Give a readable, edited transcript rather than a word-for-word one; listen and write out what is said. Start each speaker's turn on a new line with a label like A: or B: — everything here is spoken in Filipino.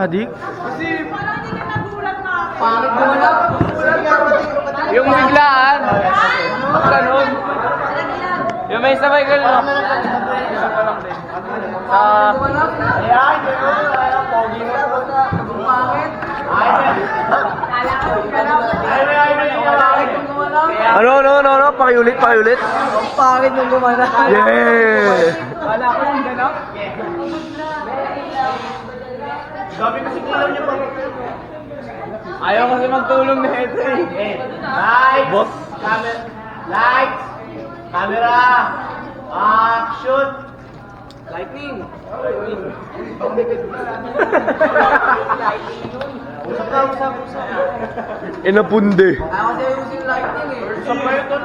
A: adik?
B: Kasi,
C: Parang hindi ka nagulat na.
B: pangit mo wala.
D: Yung biglaan. Ganun. Yung may sabay ganun. Isa pa lang din. Sa...
B: Ayan, gano'n. Pogi mo na. Pangit.
C: Kala ko,
A: Ano? Pakiulit.
B: Ang pangit mong gumana.
A: Yeah!
B: Wala ko yung gano'n. Gabi kasi alam niyo pang...
D: Ayaw kasi magtulong na ito eh.
B: Lights!
A: Boss.
B: Lights! Camera! Action! Lightning! Usap.
A: Inapunde.
B: Ayaw kasi using lightning eh.
D: Sa pa ito.